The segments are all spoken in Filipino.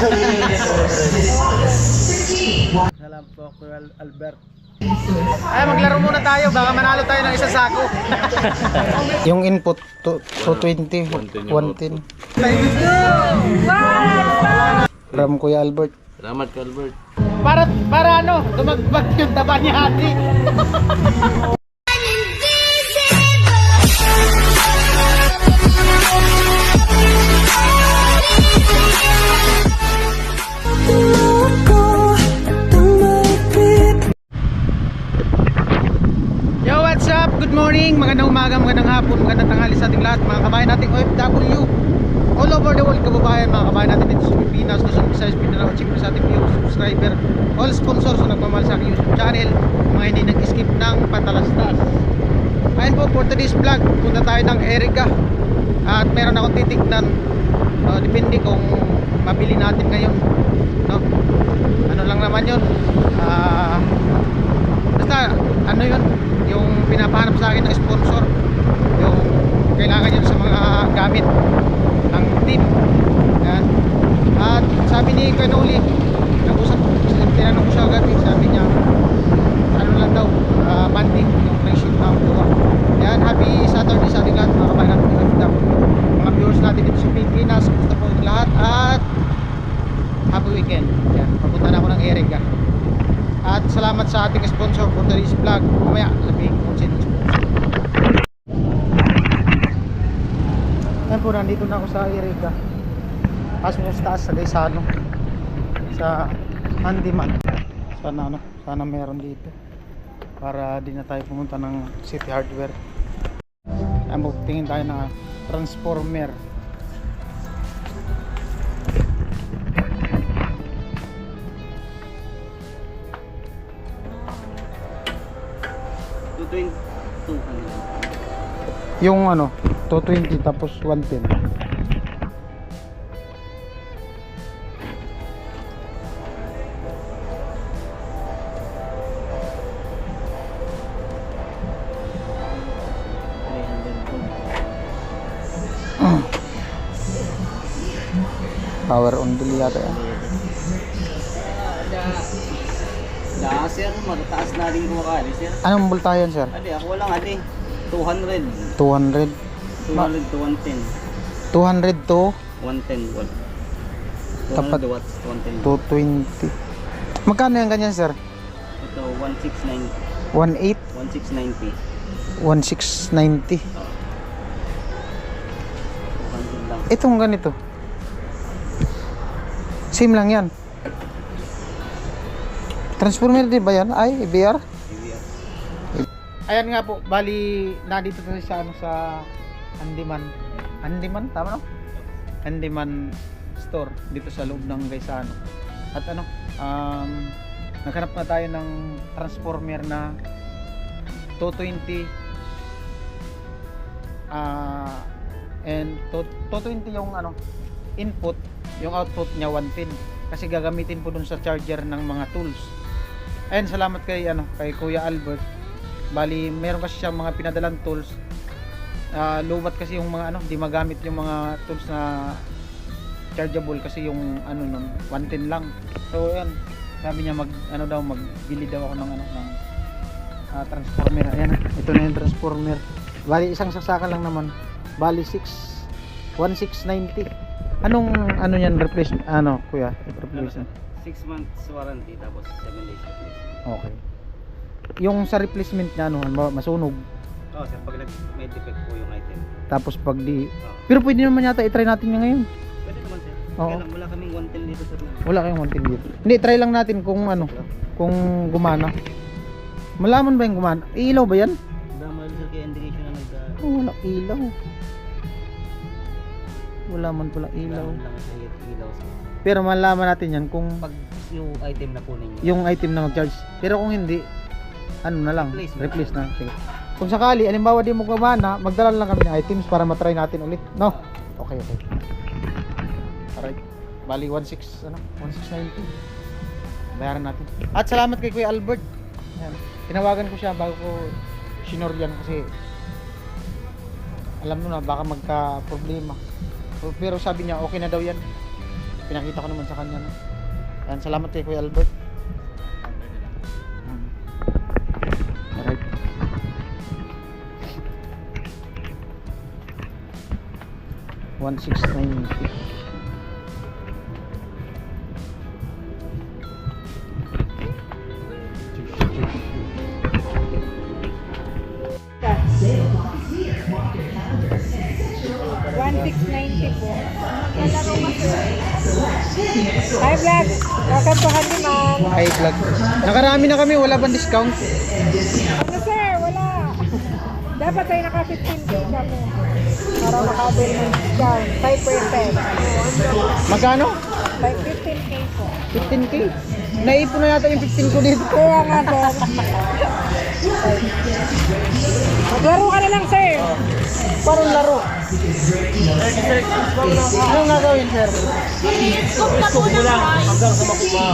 Salamat po, Kuya Albert. Ay, maglaro muna tayo. Baka manalo tayo ng isang sako. Yung input, 220, 110. Ram, Kuya Albert. Salamat, Albert. Para ano, dumagbag yung taba ni Hati. Yo, what's up? Good morning, magandang umaga, magandang hapon, magandang tanghali sa ating lahat, mga kabayan nating OFW all over the world, kababayan, mga kabayan natin dito sa Pilipinas, Luzon, Visayas, Mindanao, at siyempre sa ating viewers, subscriber, all sponsors na nagmamahal sa aking YouTube channel, mga hindi nag-skip ng patalastas. Ayun po, for today's vlog, punta tayo ng Erica at meron akong titignan, depende kung mabili natin ngayon, no? Ano lang naman yun, basta ano yun, yung pinapahanap sa akin ng sponsor, yung kailangan yun sa mga gamit ng team. Yan. At sabi ni Kanuli, nag-usap, tinanong ko siya agad, sabi niya ano lang daw, Monday yung free ship na kuha. Yan, happy Saturday sa ating lahat, mga kabayan natin, mga viewers natin dito sa Pilipinas, gusto po yung lahat, at happy weekend. Yan, papunta na ako ng Erica. At salamat sa ating sponsor for today's vlog. Mamaya sabihin ko kung sino yung sponsor. Ayan po, nandito na ako sa Erica. Pasok sa taas sa Gaisano, sa Handyman. Sana meron dito para di na tayo pumunta ng City Hardware. Ayan po, tingin tayo ng transformer. Yung ano, 220 tapos 110. Power on dili yata yan. Sir, matataas na rin kumakain, sir. Anong voltayan, sir? Adi, ako lang, adi. 200. 200 200 to 110. 200 to 110 watt. Tapat 200 watts, 110. 220. Magkano yan ganyan, sir? Ito, 1690. 18 1690. 1690. 200 lang. Itong ganito. Same lang yan. Transformer din ba yan? Ay, BR? Ayan nga po, bali nandito tayo sa ano, sa Handyman, tama no? Handyman store dito sa loob ng Gaisano. At ano, naghanap na tayo ng transformer na 220 and 220 yung ano, input, yung output niya 110 kasi gagamitin po dun sa charger ng mga tools. Ayan, salamat kay ano, kay Kuya Albert. Bali, meron kasi siyang mga pinadalang tools. Lubat kasi yung mga ano, di magamit yung mga tools na chargeable kasi yung ano nun, 110 lang. So, ayan, sabi niya magbili daw ako ng ano, ng transformer. Ayan, ito na yung transformer. Bali, isang saksakan lang naman. Bali, 1690. Anong ano yan, replacement? Ano, Kuya? Replacement? 6 months warranty tapos 7 days replacement. Okay. Yung sa replacement niya ano, masunog. Oh, sir, pag may defect po yung item. Tapos pag di Oh. pero pwede naman yata i-try natin niya ngayon. Pwede naman, sir. Oo. Kaya lang, wala kaming 110 dito sa room. Wala kayong konting dito. Hindi, try lang natin kung ano, kung gumana. Malaman ba yung gumana? Ilaw ba yan? Dama sir kaya indication na Oh, wala ilaw. Wala man pala ilaw. lang sa ilaw, sir. Pero malaman natin yan kung Pag yung item na po ninyo. yung item na mag-charge. Pero kung hindi, ano na lang, Replace replace na. Sige. Kung sakali, halimbawa di mo gumana, magdala lang kami ng items para matry natin ulit. No? Okay. Alright. Bali 1690. Bayaran natin. At salamat kay Kuya Albert. Ayan. Tinawagan ko siya bago ko sinor yan kasi alam mo na baka magka problema. Pero sabi niya okay na daw yan. pinakita ko naman sa kanya. No? Ayan, salamat kay Kuya Albert. Alright. $1,690. $1,690 po. Nalaro mo sir. Hi vlog. Kakantuhan ni ma'am. Hi vlog. Nakarami na kami, wala bang discount? Ano sir? Wala. Dapat ay naka 15K ka mo. Para makabil ng discount. 5%. Magkano? Like 15K po. 15K? Naipon na yata yung 15 ko dito. Kaya nga sir. Maglaro ka na lang sir. Parang laro. Anong gagawin, sir? Scoop ka muna hanggang sa makuha.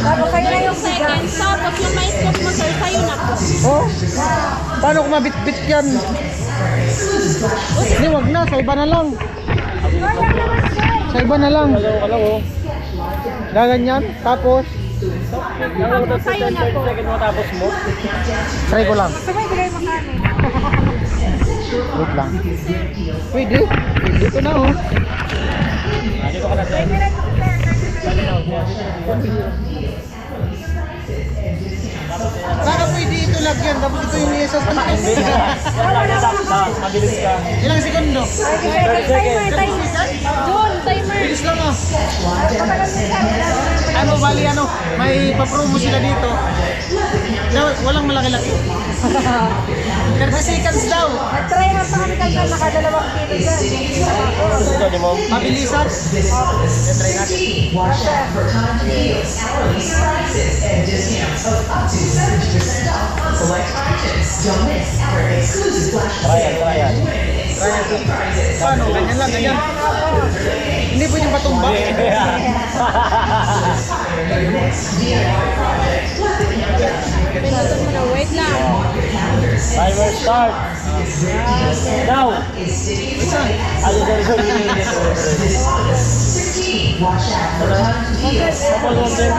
Tapos kayo na yung Second, tapos yung may scoop mo sir, sa'yo na po. Oh? Paano ko mabit-bit yan? Hindi, wag na. Sa iba na lang. Sa iba na lang. Gaganyan. Tapos, Sa'yo na po. try ko lang. sabay bigay mo kami. Wait lang. Pwede. Dito na, oh. Baka pwede ito lagyan. Tapos ito yung isa sa Mabilis ka. Ilang segundo? Jun, timer. Bilis lang, oh. Ano, bali, ano, may papromo sila dito. Walang malaki-laki. 30 seconds daw. Nag-try nga pa kami kanina, nakadalawang kilo dyan. Mabilisan. Try natin. Paano? Ganyan lang, ganyan. Hindi pwedeng patumba. Pinutol mo na, wait lang. Timer start. Now.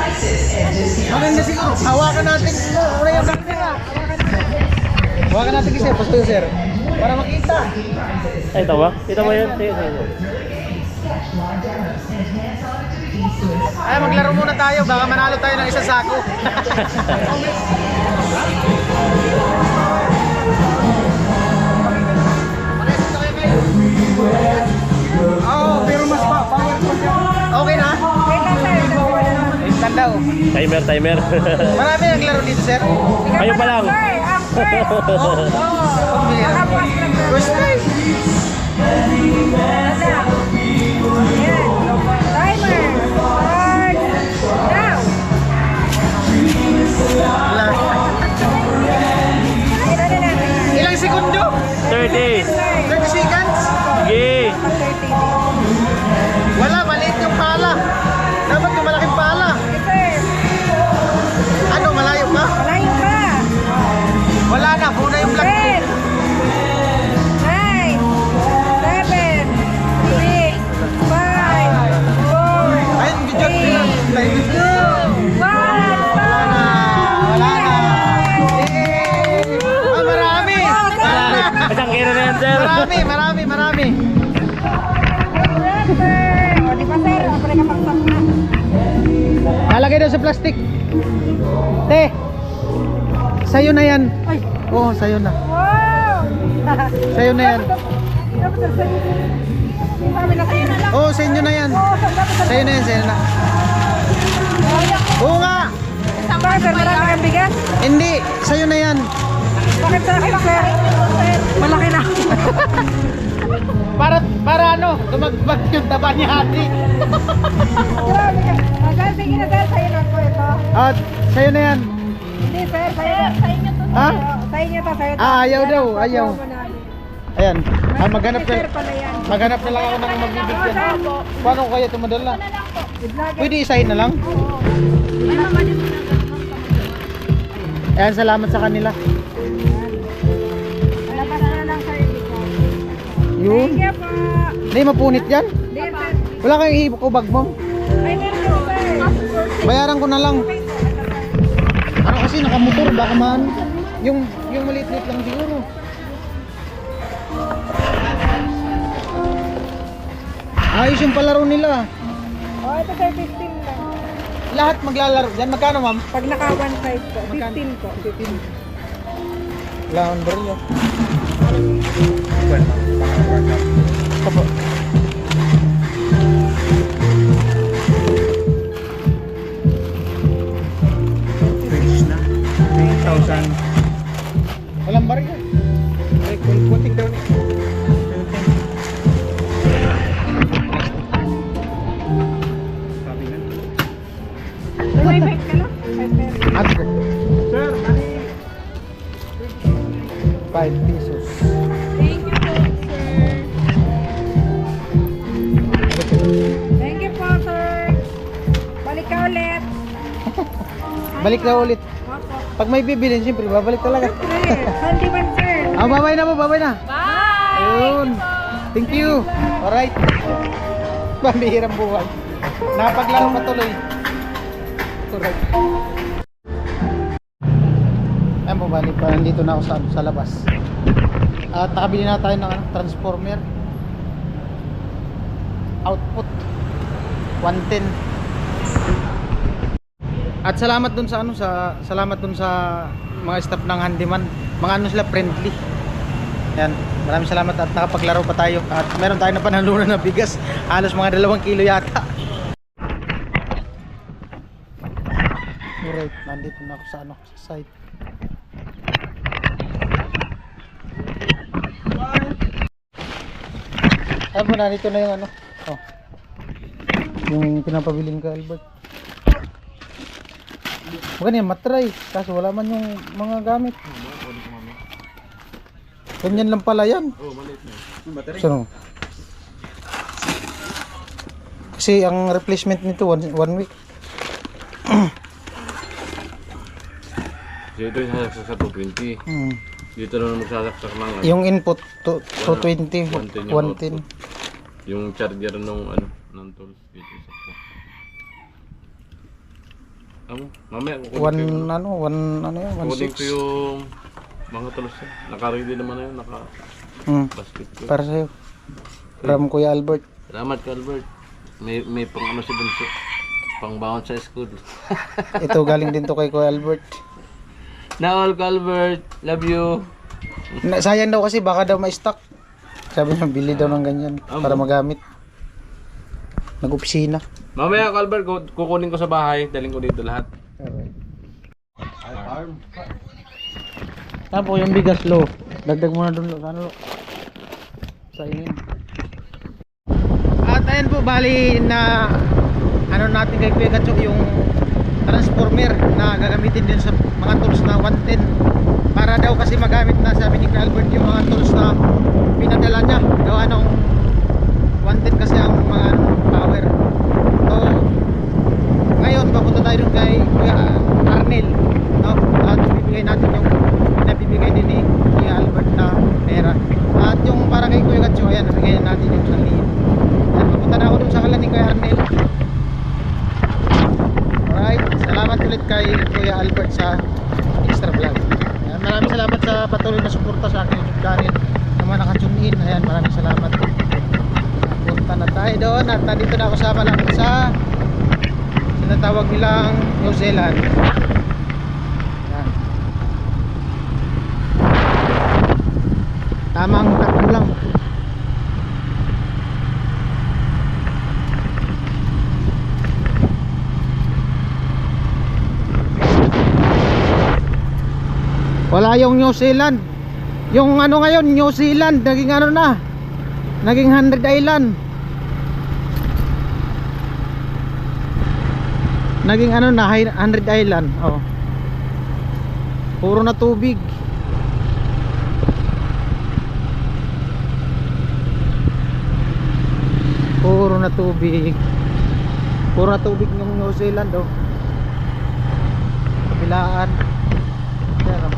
Maganda siguro. Hawakan natin. Wala yung camera. Hawakan natin kasi. Pasto yun, sir. Para makita. Ay, ito ba? Kita mo yan? Sige, sige. Ay, maglaro muna tayo. Baka manalo tayo ng isang sako. Oo, pero mas powerful siya. Okay na? Instant daw. Timer, timer. Marami naglaro dito, sir. Kayo pa lang. First time. Ilang segundo? 30. 30 seconds? Sige. Wala, maliit yung pala. Dapat yung malaking pala. Ano, malayo pa? Wala na, puna yung black tip. 9, 7, 6, 5, 4, Ayun, video ko. 2, 1, Wala na. Wala na. Yay! Ah, marami. Isang kilo na yan, sir. Marami. O, di ba sir? Apalay ka pang na. Nalagay daw sa plastic. Te, sa'yo na yan. Ay, Oo, sa'yo na. wow! Sa'yo na yan. Dapat sir, sa'yo. Sabi na sa'yo na lang. Oo, sa inyo na yan. Oo, dapat sir. Sa'yo na yan, sa'yo na. Oo nga. Bakit sir, marami kang bigas? Hindi, sa'yo na yan. Bakit sa akin sir? Malaki na. Para ano, tumagbag yung taba ni Hati. Grabe ka. Sir, sige na sir, sa'yo na po ito. At sa'yo na yan. Hindi sir, sa'yo na. Sa inyo to. Ha? Sa inyo to, sa'yo to. Ah, ayaw Yan daw, ang ayaw. promo namin. Ayan. Ah, maghanap Sir, na. pala yan. Maghanap na lang ako ng magbibigyan. Paano ko kaya ito madala? Vlogger. Pwede isahin na lang? Ay, mamanin mo na. Ayan, salamat sa kanila. Wala pa na lang sir. Yun. Thank you po. Hindi, mapunit yan. Hindi, sir. Wala kayong ihibok o bag mo. Bayaran ko na lang. Ano kasi nakamotor, baka man. Yung maliit-liit lang siguro. Ayos yung palaro nila. Oh, ito sir, 15 lang. Lahat maglalaro dyan. Magkano ma'am? Pag naka 1.5 po, 15 po. 15. Lounder yun. Opo. Finish na. 9,000. Walang barya. Ay, kunting daw ni. Sabi nga. May bike ka lang? At Sir, mali. 5 pesos. Thank you po, sir. Thank you po, sir. Balik ka ulit. Balik na ulit. Opo. Pag may bibilin, siyempre babalik talaga. Sir, handyman, sir. Babay na po, babay na. Bye! Ayun. Thank you. Alright. Pambihirang buhay. Napaglaro pa tuloy. Alright. Ayan po, balik pa. Nandito na ako sa labas. At nakabili na tayo ng transformer. Output 110. At salamat dun sa salamat dun sa mga staff ng handyman. Mga ano sila, friendly. Yan, maraming salamat at nakapaglaro pa tayo. At meron tayo na panalunan na bigas. Halos mga 2 kilo yata. Alright, nandito na ako sa sa site. Ay po, nandito na yung yung pinapabiling ka, Albert. Maganda yan, matry. Kaso wala man yung mga gamit. Ganyan lang pala yan. Oh, maliit na. Yung battery. So, kasi ang replacement nito 1 week. Dito yung sasaksak sa 220. Dito naman magsasaksak ng ano, Yung input 220, 110 110. yung charger nung ng tools dito saksak. Mamaya kukunin One ko yung mga tools niya. Naka-ready naman na yun, naka-basket ko. Para sa'yo. From Kuya Albert. Salamat ka, Albert. May pang si Bunso. Pang bound sa school. Ito galing din to kay Kuya Albert. Naol ka, Albert. Love you. Sayang daw kasi baka daw ma-stock. Sabi niya bili daw ng ganyan para magamit. Nag-opisina. Mamaya ka, Albert. Kukunin ko sa bahay. Daling ko dito lahat. Tapos yung bigas lo, dagdag mo na doon lo, sa inin. At ayan po, bali na natin kay Kuya Gatso yung transformer na gagamitin din sa mga tools na 110 para daw kasi magamit na, sabi ni Kuya Albert, yung mga tools na pinadala niya gawa ng 110 kasi ang mga power. So ngayon papunta tayo dun kay Kuya Arnel, no? At bibigay natin yung nabibigay din ni Kuya Albert na pera. At yung para kay Kuya Gatso, ayan, nabigay natin yung 1,000. Ayan, papunta na ako dun sa kalan ni Kuya Arnel. Alright, salamat ulit kay Kuya Albert sa extra vlog. Ayan, maraming salamat sa patuloy na suporta sa aking YouTube channel. Sa mga nakatune in, ayan, maraming salamat. Punta na tayo doon at nandito na ako sa malapit sa tinatawag nilang New Zealand. Ayan. Tamang takbo lang. Wala yung New Zealand. Yung ngayon, New Zealand naging na, naging 100 Island. Naging na, 100 Island. Oh. Puro na tubig. Puro na tubig. Puro na tubig yung New Zealand, oh. Kabilaan. Pero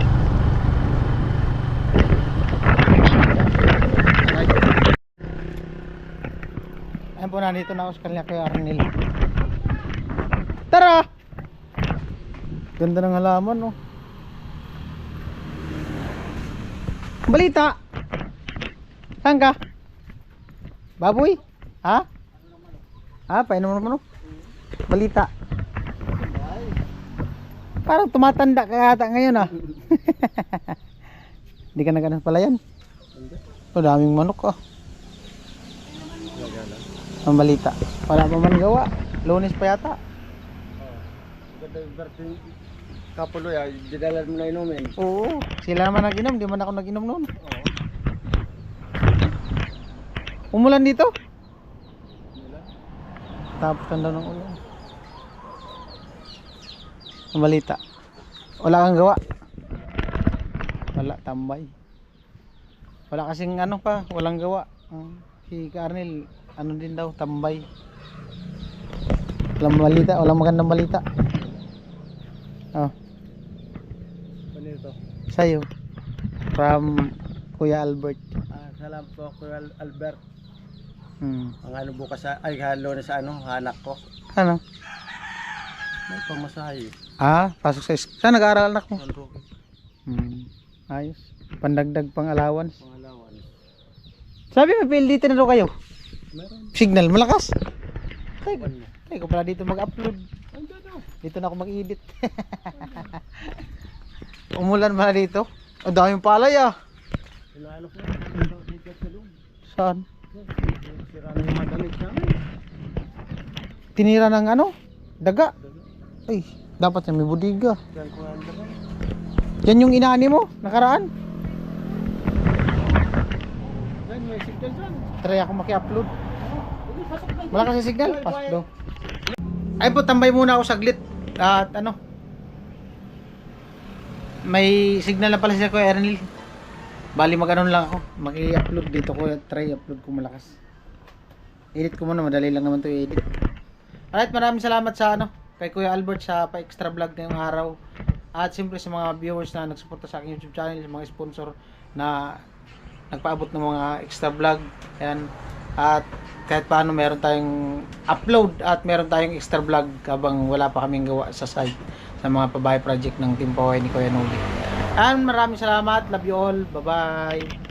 ayan po, nandito na ako sa kanila kay Arnel. Tara! Ganda ng halaman, no? Balita! Saan ka? Baboy? Ha? Ha? Painom naman, no? Balita. Parang tumatanda ka ata ngayon, ah. Hindi ka nagano pala yan? Oh, daming manok, ah. Ang balita. Wala pa man gawa. Lunes pa yata. Kapuloy, dinalan mo na inumin. Oo. Sila naman nag-inom. Di man ako nag-inom noon. Umulan dito? Tapos daw ng ulan. Ang balita. Wala kang gawa. Wala, tambay. Wala kasing ano pa, walang gawa. Si Karnel, ano din daw, tambay. Walang balita, walang magandang balita. Oh. Ano ito? Sa'yo. From Kuya Albert. Salam po, Kuya Albert. Hmm. Ang ano bukas, ay halo na sa ano, anak ko. Ano? May pamasahe. Ah, pasok sa saan nag-aaral anak mo? Ayos. Pandagdag pang allowance. Pangalawan. Sabi may PLDT na daw kayo. Meron. Signal malakas. Ano? Ay, ko pala dito mag-upload. Dito na ako mag-edit. Umulan pala dito. Ang daming palay ah. Inaano ko, dito sa loob. Saan? Sira na yung madamit namin. Tinira ng ano? Daga. Ay, dapat yan may budiga. Diyan ko ang dagan. Yan yung inaani mo, nakaraan. Diyan, may signal dyan. Try ako maki-upload. Malakas yung signal. Pasok daw. Ay po, tambay muna ako saglit. At ano, may signal na pala siya ko, Ernil. Bali mag-ano lang ako, maki-upload dito ko, try upload ko malakas. Edit ko muna, madali lang naman to i-edit. Alright, maraming salamat sa ano, kay Kuya Albert sa pa-extra vlog ngayong araw. At siyempre sa mga viewers na nagsuporta sa aking YouTube channel, sa mga sponsor na nagpaabot ng mga extra vlog. Ayan. At kahit paano meron tayong upload at meron tayong extra vlog habang wala pa kaming gawa sa site sa mga pabahay project ng Team Pohay ni Kuya Noli. And maraming salamat. Love you all. Bye-bye.